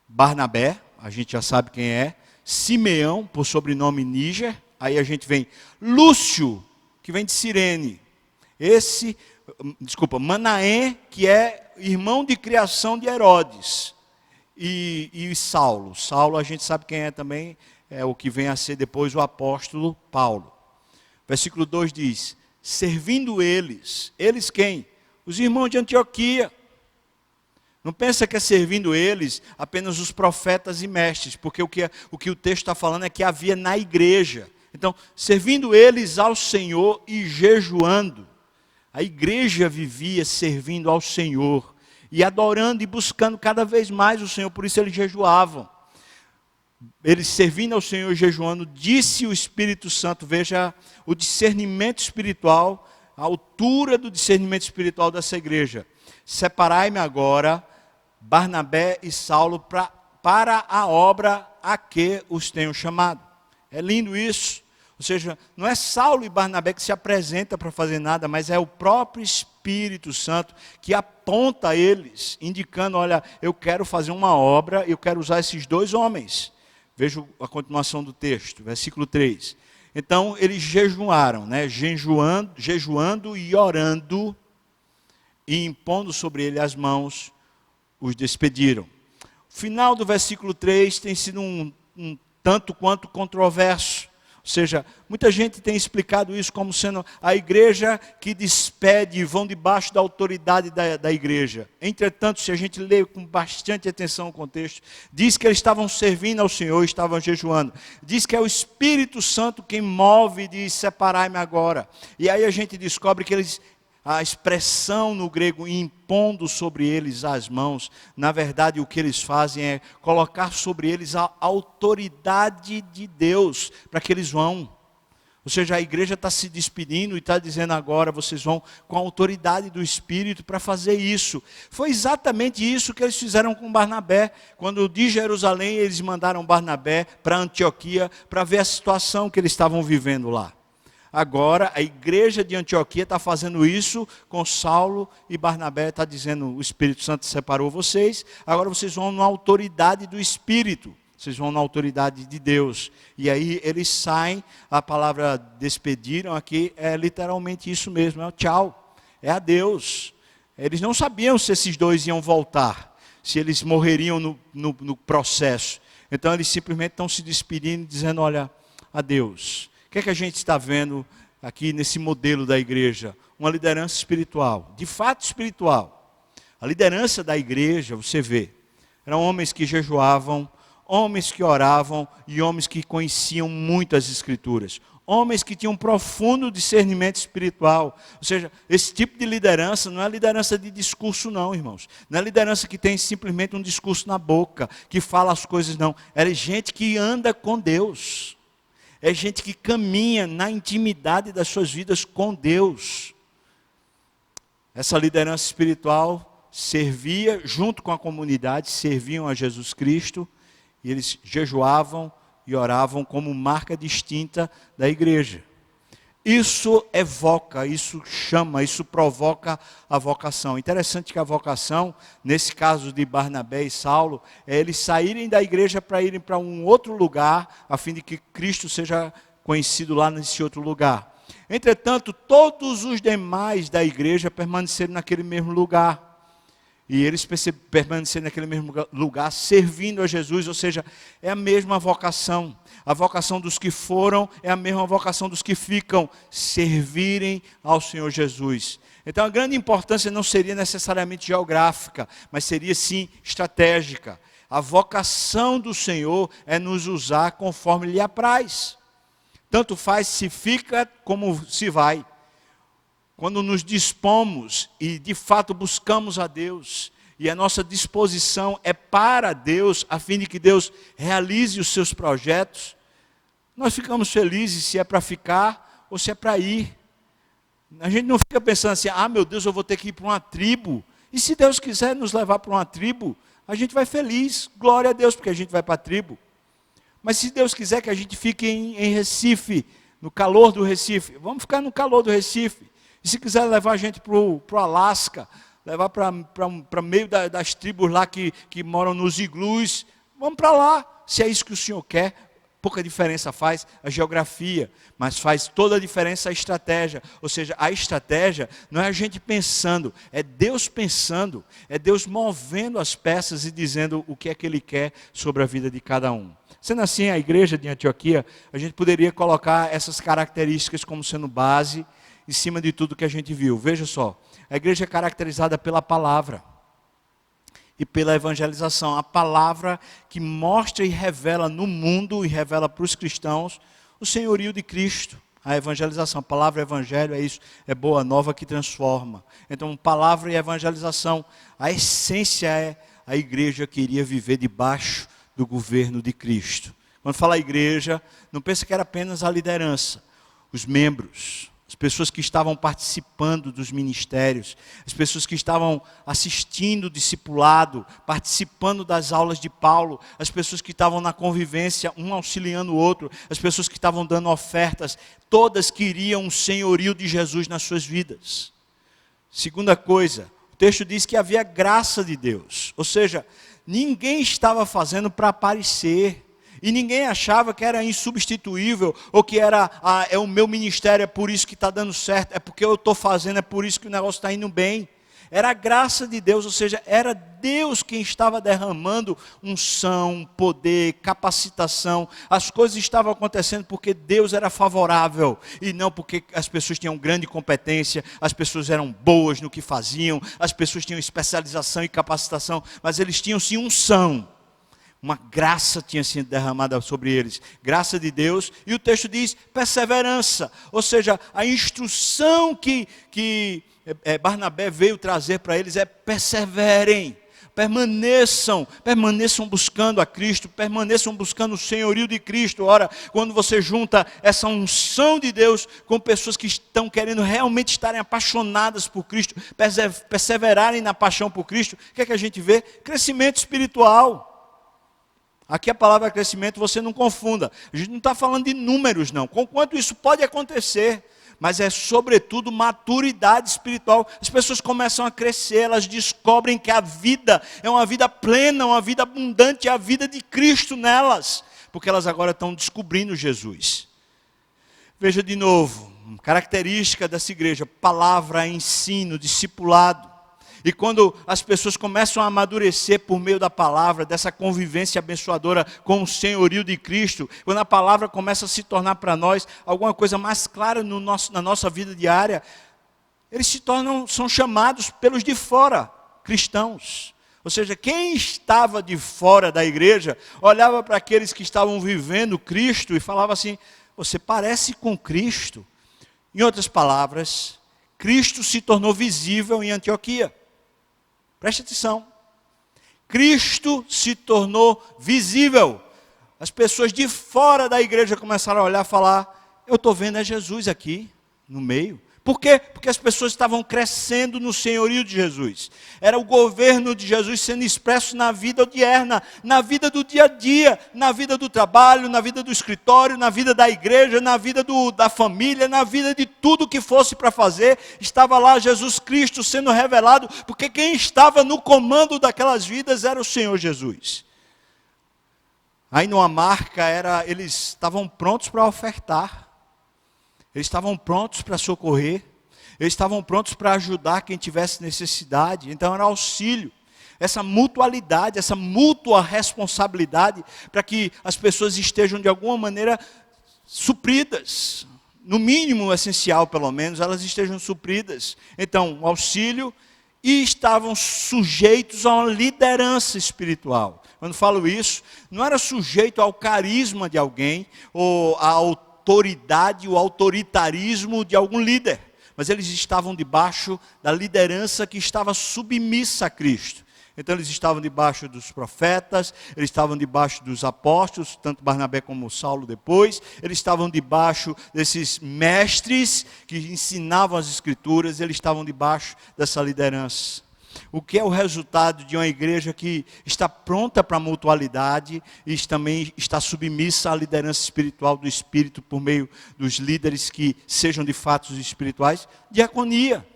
Barnabé, a gente já sabe quem é. Simeão, por sobrenome Níger. Aí a gente vem Lúcio, que vem de Cirene. Manaém, que é irmão de criação de Herodes. E Saulo. Saulo a gente sabe quem é também, é o que vem a ser depois o apóstolo Paulo. Versículo 2 diz: servindo eles quem? Os irmãos de Antioquia. Não pensa que é servindo eles apenas os profetas e mestres, porque o que o texto está falando é que havia na igreja. Então, servindo eles ao Senhor e jejuando. A igreja vivia servindo ao Senhor e adorando e buscando cada vez mais o Senhor, por isso eles jejuavam. Eles servindo ao Senhor e jejuando, disse o Espírito Santo, veja o discernimento espiritual, a altura do discernimento espiritual dessa igreja. Separai-me agora, Barnabé e Saulo, para a obra a que os tenho chamado. É lindo isso. Ou seja, não é Saulo e Barnabé que se apresenta para fazer nada, mas é o próprio Espírito Santo que aponta a eles, indicando: olha, eu quero fazer uma obra, eu quero usar esses dois homens. Veja a continuação do texto, versículo 3. Então, eles jejuaram, né? Jejuando e orando, e impondo sobre ele as mãos, os despediram. O final do versículo 3 tem sido um tanto quanto controverso. Ou seja, muita gente tem explicado isso como sendo a igreja que despede e vão debaixo da autoridade da igreja. Entretanto, se a gente lê com bastante atenção o contexto, diz que eles estavam servindo ao Senhor, estavam jejuando. Diz que é o Espírito Santo quem move e diz: separai-me agora. E aí a gente descobre que a expressão no grego, impondo sobre eles as mãos, na verdade o que eles fazem é colocar sobre eles a autoridade de Deus, para que eles vão. Ou seja, a igreja está se despedindo e está dizendo: agora vocês vão com a autoridade do Espírito para fazer isso. Foi exatamente isso que eles fizeram com Barnabé. Quando de Jerusalém eles mandaram Barnabé para Antioquia, para ver a situação que eles estavam vivendo lá. Agora, a igreja de Antioquia está fazendo isso com Saulo e Barnabé, está dizendo: o Espírito Santo separou vocês, agora vocês vão na autoridade do Espírito, vocês vão na autoridade de Deus. E aí eles saem, a palavra despediram aqui é literalmente isso mesmo, é o tchau, é adeus. Eles não sabiam se esses dois iam voltar, se eles morreriam no processo. Então eles simplesmente estão se despedindo, dizendo: olha, adeus. O que é que a gente está vendo aqui nesse modelo da igreja? Uma liderança espiritual, de fato espiritual. A liderança da igreja, você vê, eram homens que jejuavam, homens que oravam e homens que conheciam muito as Escrituras. homens que tinham um profundo discernimento espiritual. Ou seja, esse tipo de liderança não é liderança de discurso não, irmãos. Não é liderança que tem simplesmente um discurso na boca, que fala as coisas não. É gente que anda com Deus. É gente que caminha na intimidade das suas vidas com Deus. Essa liderança espiritual servia, junto com a comunidade, serviam a Jesus Cristo, e eles jejuavam e oravam como marca distinta da igreja. Isso evoca, isso chama, isso provoca a vocação. Interessante que a vocação, nesse caso de Barnabé e Saulo, é eles saírem da igreja para irem para um outro lugar, a fim de que Cristo seja conhecido lá nesse outro lugar. Entretanto, todos os demais da igreja permaneceram naquele mesmo lugar. E eles permaneceram naquele mesmo lugar, servindo a Jesus, ou seja, é a mesma vocação. A vocação dos que foram é a mesma vocação dos que ficam, servirem ao Senhor Jesus. Então a grande importância não seria necessariamente geográfica, mas seria sim estratégica. A vocação do Senhor é nos usar conforme lhe apraz. Tanto faz se fica como se vai. Quando nos dispomos e de fato buscamos a Deus, e a nossa disposição é para Deus, a fim de que Deus realize os seus projetos, nós ficamos felizes se é para ficar ou se é para ir. A gente não fica pensando assim, meu Deus, eu vou ter que ir para uma tribo. E se Deus quiser nos levar para uma tribo, a gente vai feliz, glória a Deus, porque a gente vai para a tribo. Mas se Deus quiser que a gente fique em Recife, no calor do Recife, vamos ficar no calor do Recife. E se quiser levar a gente para o Alasca, levar para meio das tribos lá que moram nos iglus, vamos para lá. Se é isso que o Senhor quer, pouca diferença faz a geografia, mas faz toda a diferença a estratégia. Ou seja, a estratégia não é a gente pensando, é Deus pensando, é Deus movendo as peças e dizendo o que é que Ele quer sobre a vida de cada um. Sendo assim, a igreja de Antioquia, a gente poderia colocar essas características como sendo base em cima de tudo que a gente viu. Veja só, a igreja é caracterizada pela palavra e pela evangelização. A palavra que mostra e revela no mundo e revela para os cristãos o senhorio de Cristo. A evangelização, a palavra evangelho é isso, é boa nova que transforma. Então, palavra e evangelização, a essência é a igreja que iria viver debaixo do governo de Cristo. Quando fala igreja, não pensa que era apenas a liderança, os membros, as pessoas que estavam participando dos ministérios, as pessoas que estavam assistindo o discipulado, participando das aulas de Paulo, as pessoas que estavam na convivência, um auxiliando o outro, as pessoas que estavam dando ofertas, todas queriam um senhorio de Jesus nas suas vidas. Segunda coisa, o texto diz que havia graça de Deus, ou seja, ninguém estava fazendo para aparecer. E ninguém achava que era insubstituível, ou que era, é o meu ministério, é por isso que está dando certo, é porque eu estou fazendo, é por isso que o negócio está indo bem. Era a graça de Deus, ou seja, era Deus quem estava derramando unção, poder, capacitação. As coisas estavam acontecendo porque Deus era favorável, e não porque as pessoas tinham grande competência, as pessoas eram boas no que faziam, as pessoas tinham especialização e capacitação, mas eles tinham sim unção. Uma graça tinha sido derramada sobre eles, graça de Deus, e o texto diz perseverança, ou seja, a instrução que Barnabé veio trazer para eles é perseverem, permaneçam buscando a Cristo, permaneçam buscando o senhorio de Cristo. Ora, quando você junta essa unção de Deus com pessoas que estão querendo realmente estarem apaixonadas por Cristo, perseverarem na paixão por Cristo, o que é que a gente vê? Crescimento espiritual. Aqui a palavra crescimento você não confunda. A gente não está falando de números não. Conquanto isso pode acontecer, mas é sobretudo maturidade espiritual. As pessoas começam a crescer, elas descobrem que a vida é uma vida plena, uma vida abundante, é a vida de Cristo nelas. Porque elas agora estão descobrindo Jesus. Veja de novo, característica dessa igreja, palavra, ensino, discipulado. E quando as pessoas começam a amadurecer por meio da palavra, dessa convivência abençoadora com o senhorio de Cristo, quando a palavra começa a se tornar para nós alguma coisa mais clara na nossa vida diária, eles são chamados pelos de fora, cristãos. Ou seja, quem estava de fora da igreja, olhava para aqueles que estavam vivendo Cristo e falava assim, você parece com Cristo. Em outras palavras, Cristo se tornou visível em Antioquia. Preste atenção. Cristo se tornou visível. As pessoas de fora da igreja começaram a olhar e falar, eu estou vendo Jesus aqui, no meio. Por quê? Porque as pessoas estavam crescendo no senhorio de Jesus. Era o governo de Jesus sendo expresso na vida odierna, na vida do dia a dia, na vida do trabalho, na vida do escritório, na vida da igreja, na vida da família, na vida de tudo que fosse para fazer. Estava lá Jesus Cristo sendo revelado, porque quem estava no comando daquelas vidas era o Senhor Jesus. Aí numa marca eles estavam prontos para ofertar. Eles estavam prontos para socorrer, eles estavam prontos para ajudar quem tivesse necessidade. Então era auxílio, essa mutualidade, essa mútua responsabilidade para que as pessoas estejam de alguma maneira supridas. No mínimo essencial, pelo menos, elas estejam supridas. Então, auxílio, e estavam sujeitos a uma liderança espiritual. Quando falo isso, não era sujeito ao carisma de alguém, ou à autoridade, o autoritarismo de algum líder, mas eles estavam debaixo da liderança que estava submissa a Cristo. Então eles estavam debaixo dos profetas, eles estavam debaixo dos apóstolos, tanto Barnabé como Saulo depois, eles estavam debaixo desses mestres que ensinavam as escrituras, eles estavam debaixo dessa liderança. O que é o resultado de uma igreja que está pronta para a mutualidade e também está submissa à liderança espiritual do Espírito por meio dos líderes que sejam de fato espirituais? Diaconia.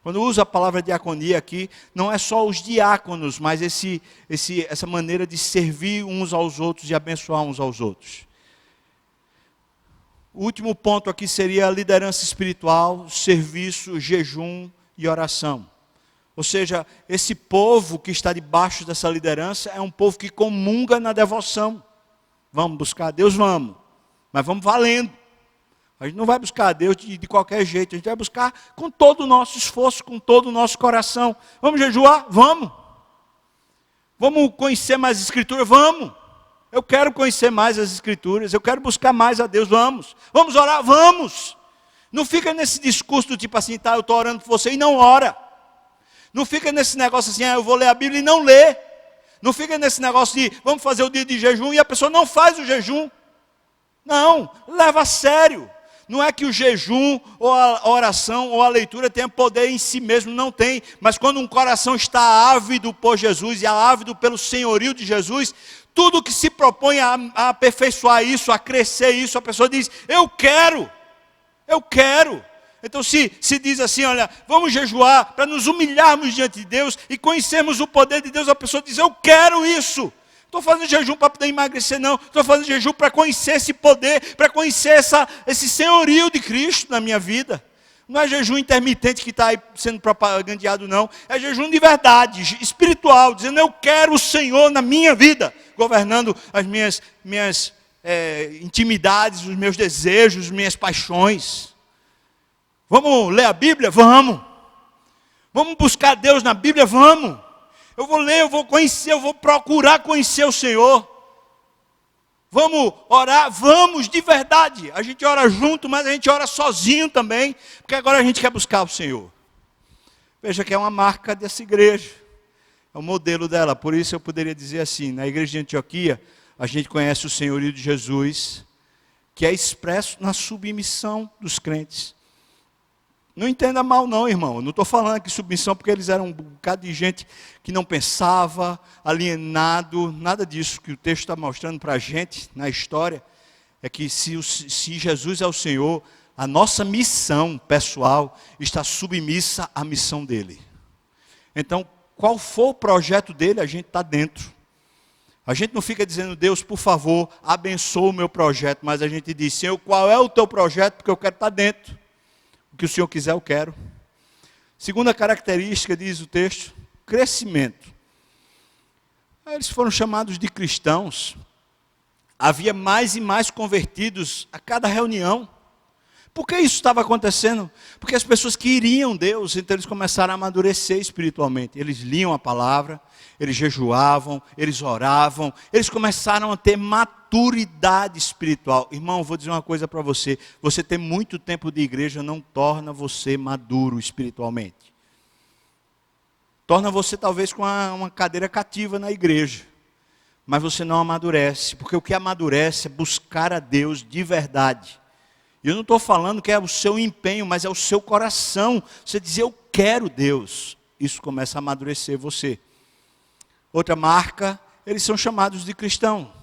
Quando uso a palavra diaconia aqui, não é só os diáconos, mas essa maneira de servir uns aos outros e abençoar uns aos outros. O último ponto aqui seria a liderança espiritual, serviço, jejum e oração. Ou seja, esse povo que está debaixo dessa liderança é um povo que comunga na devoção. Vamos buscar a Deus? Vamos. Mas vamos valendo. A gente não vai buscar a Deus de qualquer jeito. A gente vai buscar com todo o nosso esforço, com todo o nosso coração. Vamos jejuar? Vamos. Vamos conhecer mais as Escrituras? Vamos. Eu quero conhecer mais as Escrituras. Eu quero buscar mais a Deus? Vamos. Vamos orar? Vamos. Não fica nesse discurso do tipo assim, tá, eu estou orando por você e não ora. Não fica nesse negócio assim, eu vou ler a Bíblia e não lê. Não fica nesse negócio de, vamos fazer o dia de jejum e a pessoa não faz o jejum. Não, leva a sério. Não é que o jejum, ou a oração, ou a leitura tenha poder em si mesmo, não tem. Mas quando um coração está ávido por Jesus e ávido pelo senhorio de Jesus, tudo que se propõe a aperfeiçoar isso, a crescer isso, a pessoa diz, eu quero. Então se diz assim, olha, vamos jejuar para nos humilharmos diante de Deus e conhecermos o poder de Deus, a pessoa diz, eu quero isso. Estou fazendo jejum para poder emagrecer, não. Estou fazendo jejum para conhecer esse poder, para conhecer esse senhorio de Cristo na minha vida. Não é jejum intermitente que está aí sendo propagandeado, não. É jejum de verdade, espiritual, dizendo, eu quero o Senhor na minha vida, governando as minhas intimidades, os meus desejos, as minhas paixões. Vamos ler a Bíblia? Vamos. Vamos buscar Deus na Bíblia? Vamos. Eu vou ler, eu vou conhecer, eu vou procurar conhecer o Senhor. Vamos orar? Vamos, de verdade. A gente ora junto, mas a gente ora sozinho também, porque agora a gente quer buscar o Senhor. Veja que é uma marca dessa igreja. É o modelo dela. Por isso eu poderia dizer assim, na igreja de Antioquia, a gente conhece o senhorio de Jesus, que é expresso na submissão dos crentes. Não entenda mal não, irmão. Eu não estou falando aqui submissão porque eles eram um bocado de gente que não pensava, alienado, nada disso que o texto está mostrando para a gente na história. É que se Jesus é o Senhor, a nossa missão pessoal está submissa à missão dele. Então, qual for o projeto dele, a gente está dentro. A gente não fica dizendo, Deus, por favor, abençoa o meu projeto, mas a gente diz, Senhor, qual é o teu projeto? Porque eu quero estar dentro. O que o Senhor quiser, eu quero. Segunda característica, diz o texto, crescimento. Eles foram chamados de cristãos. Havia mais e mais convertidos a cada reunião. Por que isso estava acontecendo? Porque as pessoas queriam Deus, então eles começaram a amadurecer espiritualmente. Eles liam a palavra, eles jejuavam, eles oravam, eles começaram a ter maturidade espiritual. Irmão, vou dizer uma coisa para você: você ter muito tempo de igreja não torna você maduro espiritualmente. Torna você talvez com uma cadeira cativa na igreja, mas você não amadurece, porque o que amadurece é buscar a Deus de verdade. E eu não estou falando que é o seu empenho, mas é o seu coração. Você dizer, eu quero Deus. Isso começa a amadurecer você. Outra marca, eles são chamados de cristão.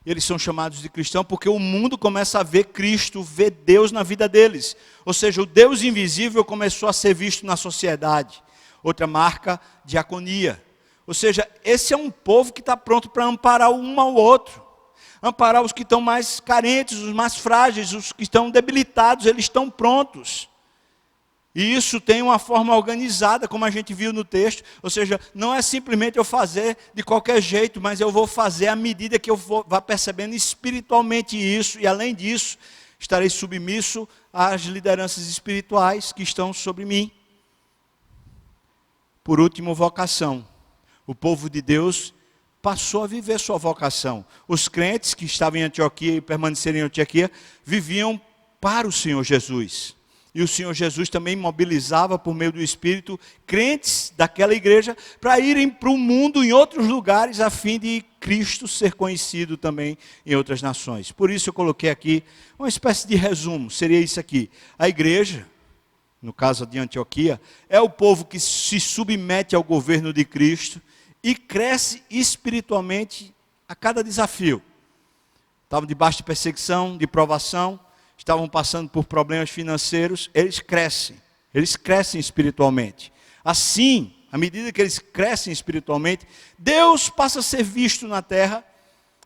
Eles são chamados de cristão porque o mundo começa a ver Cristo, ver Deus na vida deles. Ou seja, o Deus invisível começou a ser visto na sociedade. Outra marca, diaconia. Ou seja, esse é um povo que está pronto para amparar um ao outro. Amparar os que estão mais carentes, os mais frágeis, os que estão debilitados, eles estão prontos. E isso tem uma forma organizada, como a gente viu no texto. Ou seja, não é simplesmente eu fazer de qualquer jeito, mas eu vou fazer à medida que eu vá percebendo espiritualmente isso. E além disso, estarei submisso às lideranças espirituais que estão sobre mim. Por último, vocação. O povo de Deus passou a viver sua vocação. Os crentes que estavam em Antioquia e permaneceram em Antioquia viviam para o Senhor Jesus. E o Senhor Jesus também mobilizava por meio do Espírito crentes daquela igreja para irem para o mundo em outros lugares a fim de Cristo ser conhecido também em outras nações. Por isso eu coloquei aqui uma espécie de resumo, seria isso aqui. A igreja, no caso de Antioquia, é o povo que se submete ao governo de Cristo e cresce espiritualmente a cada desafio. Estavam debaixo de perseguição, de provação, estavam passando por problemas financeiros, eles crescem espiritualmente. Assim, à medida que eles crescem espiritualmente, Deus passa a ser visto na terra,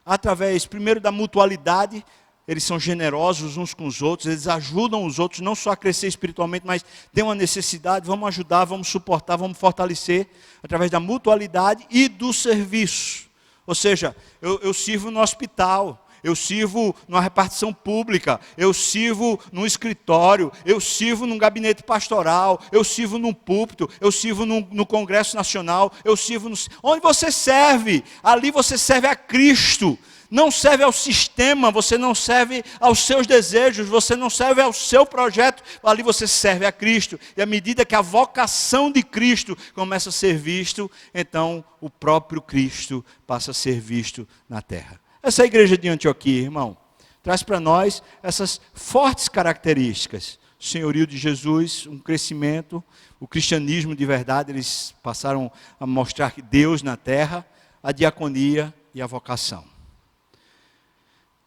através, primeiro, da mutualidade. Eles são generosos uns com os outros, eles ajudam os outros, não só a crescer espiritualmente, mas tem uma necessidade, vamos ajudar, vamos suportar, vamos fortalecer, através da mutualidade e do serviço. Ou seja, eu sirvo no hospital, eu sirvo numa repartição pública, eu sirvo num escritório, eu sirvo num gabinete pastoral, eu sirvo num púlpito, eu sirvo no Congresso Nacional, eu sirvo onde você serve, ali você serve a Cristo. Não serve ao sistema, você não serve aos seus desejos, você não serve ao seu projeto, ali você serve a Cristo. E à medida que a vocação de Cristo começa a ser visto, então o próprio Cristo passa a ser visto na terra. Essa é a igreja de Antioquia, irmão, traz para nós essas fortes características. O senhorio de Jesus, um crescimento, o cristianismo de verdade, eles passaram a mostrar Deus na terra, a diaconia e a vocação.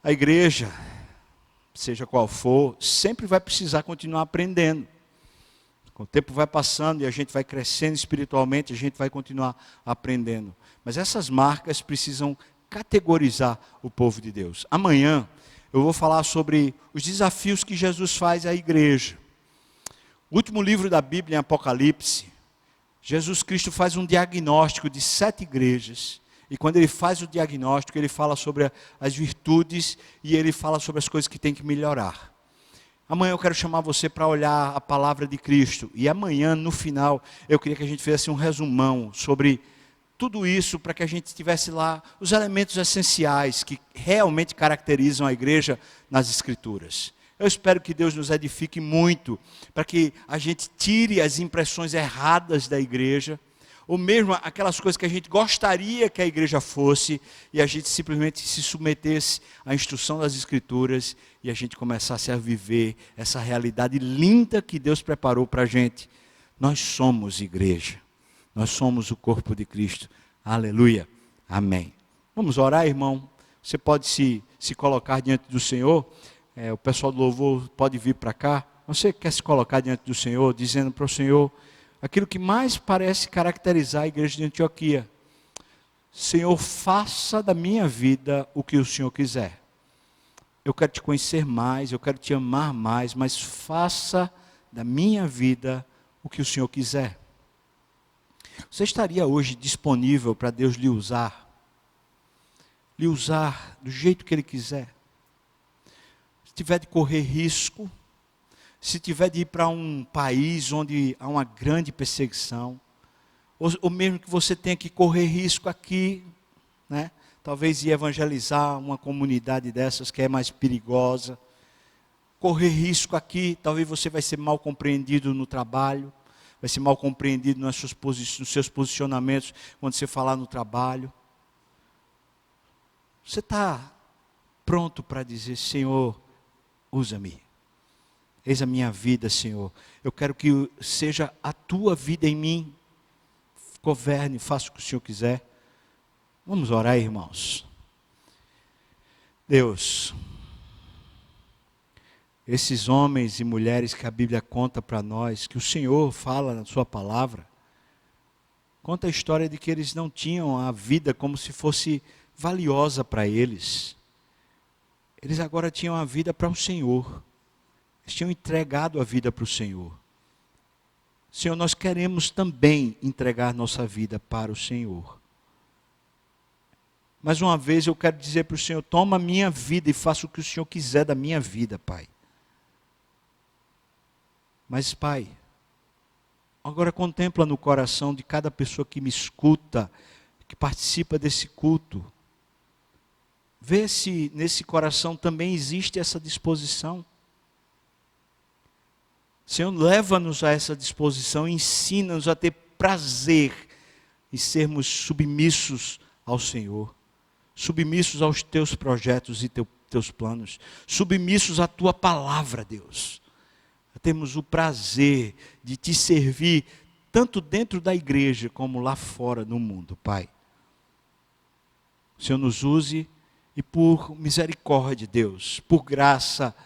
A igreja, seja qual for, sempre vai precisar continuar aprendendo. O tempo vai passando e a gente vai crescendo espiritualmente, a gente vai continuar aprendendo. Mas essas marcas precisam categorizar o povo de Deus. Amanhã eu vou falar sobre os desafios que Jesus faz à igreja. O último livro da Bíblia, em Apocalipse, Jesus Cristo faz um diagnóstico de 7 igrejas. E quando ele faz o diagnóstico, ele fala sobre as virtudes e ele fala sobre as coisas que tem que melhorar. Amanhã eu quero chamar você para olhar a palavra de Cristo. E amanhã, no final, eu queria que a gente fizesse um resumão sobre tudo isso, para que a gente tivesse lá os elementos essenciais que realmente caracterizam a igreja nas Escrituras. Eu espero que Deus nos edifique muito, para que a gente tire as impressões erradas da igreja, ou mesmo aquelas coisas que a gente gostaria que a igreja fosse, e a gente simplesmente se submetesse à instrução das Escrituras, e a gente começasse a viver essa realidade linda que Deus preparou para a gente. Nós somos igreja, nós somos o corpo de Cristo, aleluia, amém. Vamos orar, irmão? Você pode se colocar diante do Senhor, o pessoal do louvor pode vir para cá. Você quer se colocar diante do Senhor, dizendo para o Senhor aquilo que mais parece caracterizar a igreja de Antioquia. Senhor, faça da minha vida o que o Senhor quiser. Eu quero te conhecer mais, eu quero te amar mais, mas faça da minha vida o que o Senhor quiser. Você estaria hoje disponível para Deus lhe usar do jeito que Ele quiser? Se tiver de correr risco, Se tiver de ir para um país onde há uma grande perseguição, ou mesmo que você tenha que correr risco aqui, né? Talvez ir evangelizar uma comunidade dessas que é mais perigosa, correr risco aqui, talvez você vai ser mal compreendido no trabalho, vai ser mal compreendido nos seus posicionamentos quando você falar no trabalho. Você está pronto para dizer: Senhor, usa-me. Eis a minha vida, Senhor. Eu quero que seja a tua vida em mim. Governe, faça o que o Senhor quiser. Vamos orar, irmãos. Deus, esses homens e mulheres que a Bíblia conta para nós, que o Senhor fala na sua palavra, conta a história de que eles não tinham a vida como se fosse valiosa para eles. Eles agora tinham a vida para o Senhor. Eles tinham entregado a vida para o Senhor. Senhor, nós queremos também entregar nossa vida para o Senhor. Mais uma vez eu quero dizer para o Senhor: toma a minha vida e faça o que o Senhor quiser da minha vida, Pai. Mas, Pai, agora contempla no coração de cada pessoa que me escuta, que participa desse culto. Vê se nesse coração também existe essa disposição. Senhor, leva-nos a essa disposição, ensina-nos a ter prazer em sermos submissos ao Senhor, submissos aos teus projetos e teus planos, submissos à tua palavra, Deus. Temos o prazer de te servir, tanto dentro da igreja como lá fora no mundo, Pai. O Senhor nos use e por misericórdia, Deus, por graça,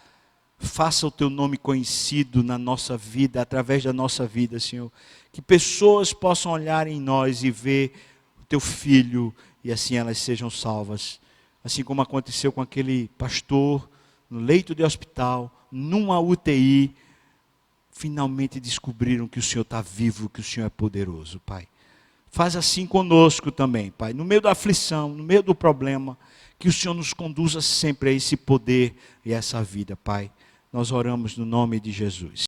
faça o teu nome conhecido na nossa vida, através da nossa vida, Senhor. Que pessoas possam olhar em nós e ver o teu filho e assim elas sejam salvas. Assim como aconteceu com aquele pastor no leito de hospital, numa UTI, finalmente descobriram que o Senhor está vivo, que o Senhor é poderoso, Pai. Faz assim conosco também, Pai. No meio da aflição, no meio do problema, que o Senhor nos conduza sempre a esse poder e a essa vida, Pai. Nós oramos no nome de Jesus.